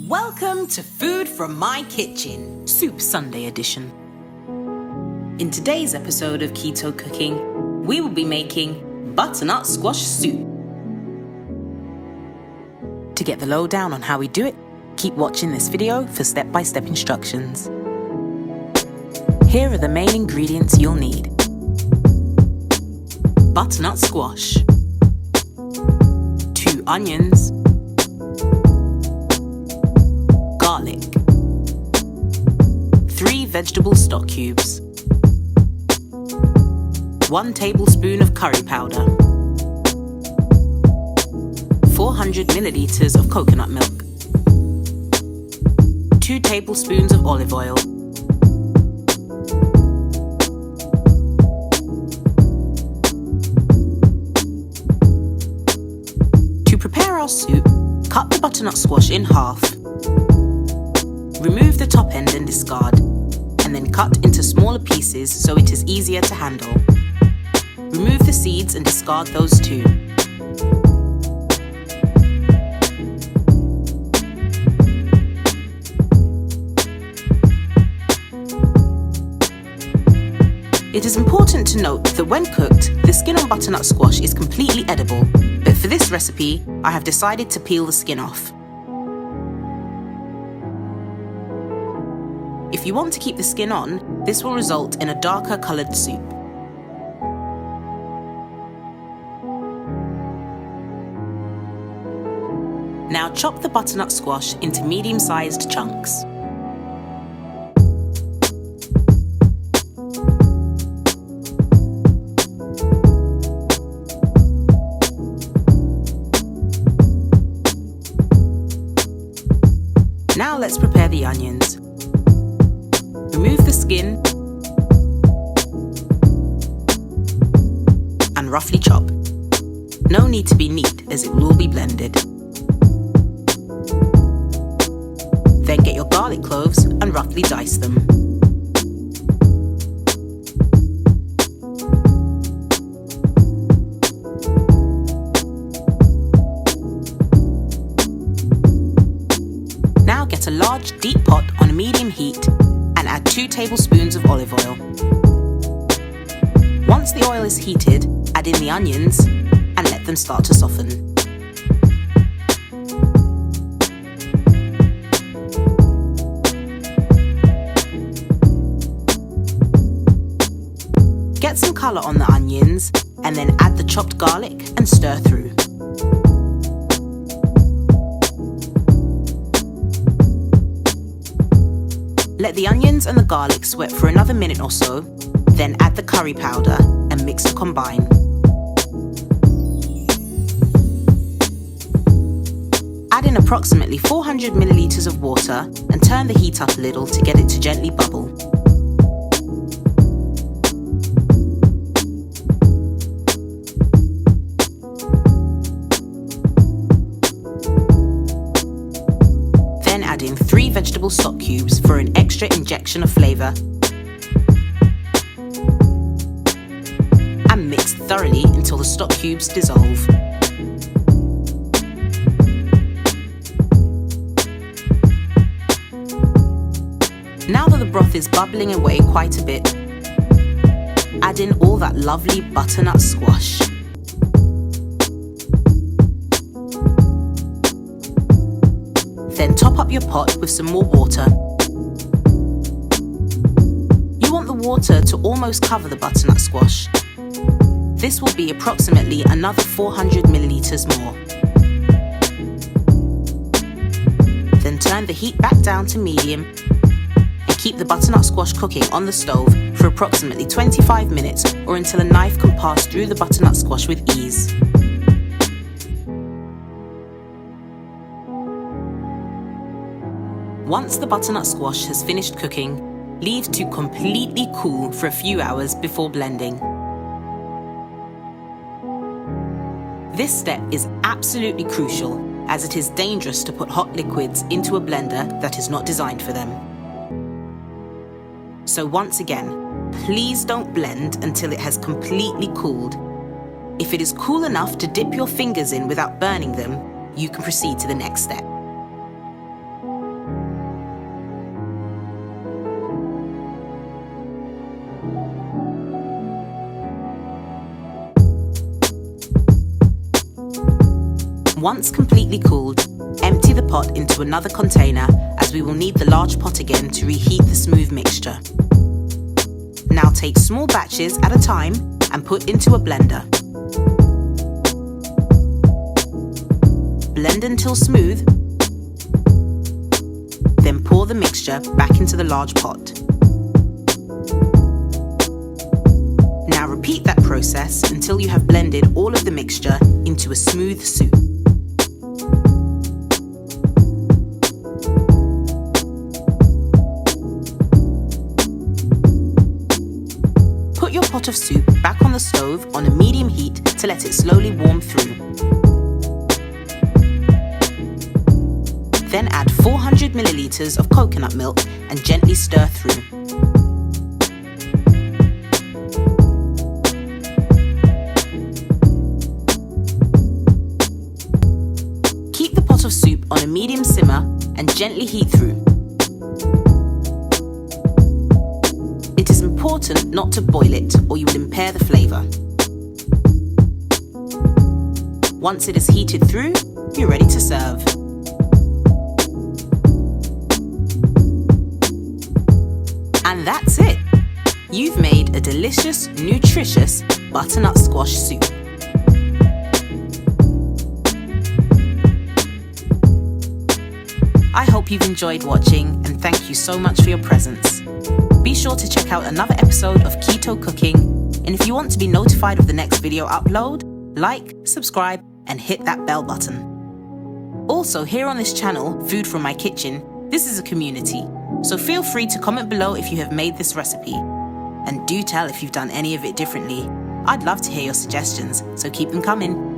Welcome to Food from My Kitchen, Soup Sunday edition. In today's episode of Keto Cooking, we will be making butternut squash soup. To get the lowdown on how we do it, keep watching this video for step-by-step instructions. Here are the main ingredients you'll need. Butternut squash, 2 onions, garlic, 3 vegetable stock cubes, 1 tablespoon of curry powder, 400 milliliters of coconut milk, 2 tablespoons of olive oil, to prepare our soup, cut the butternut squash in half. Remove the top end and discard, and then cut into smaller pieces so it is easier to handle. Remove the seeds and discard those too. It is important to note that when cooked, the skin on butternut squash is completely edible, but for this recipe, I have decided to peel the skin off. If you want to keep the skin on, this will result in a darker coloured soup. Now chop the butternut squash into medium-sized chunks. Now let's prepare the onions. Remove the skin and roughly chop. No need to be neat as it will all be blended. Then get your garlic cloves and roughly dice them. Now get a large deep pot on a medium heat and add 2 tablespoons of olive oil. Once the oil is heated, add in the onions and let them start to soften. Get some colour on the onions and then add the chopped garlic and stir through. Let the onions and the garlic sweat for another minute or so, then add the curry powder and mix to combine. Add in approximately 400 milliliters of water and turn the heat up a little to get it to gently bubble. Then add in 3 vegetable stock cubes for an extra injection of flavour. And mix thoroughly until the stock cubes dissolve. Now that the broth is bubbling away quite a bit, add in all that lovely butternut squash. Then top up your pot with some more water. You want the water to almost cover the butternut squash. This will be approximately another 400 milliliters more. Then turn the heat back down to medium and keep the butternut squash cooking on the stove for approximately 25 minutes or until a knife can pass through the butternut squash with ease. Once the butternut squash has finished cooking, leave to completely cool for a few hours before blending. This step is absolutely crucial as it is dangerous to put hot liquids into a blender that is not designed for them. So once again, please don't blend until it has completely cooled. If it is cool enough to dip your fingers in without burning them, you can proceed to the next step. Once completely cooled, empty the pot into another container as we will need the large pot again to reheat the smooth mixture. Now take small batches at a time and put into a blender. Blend until smooth, then pour the mixture back into the large pot. Now repeat that process until you have blended all of the mixture into a smooth soup. Put your pot of soup back on the stove on a medium heat to let it slowly warm through. Then add 400 milliliters of coconut milk and gently stir through. Keep the pot of soup on a medium simmer and gently heat through. It is important not to boil it or you will impair the flavour. Once it is heated through, you're ready to serve. And that's it! You've made a delicious, nutritious butternut squash soup. I hope you've enjoyed watching and thank you so much for your presence. Be sure to check out another episode of Keto Cooking, and if you want to be notified of the next video upload, like, subscribe and hit that bell button. Also, here on this channel, Food from My Kitchen, this is a community, so feel free to comment below if you have made this recipe. And do tell if you've done any of it differently. I'd love to hear your suggestions, so keep them coming.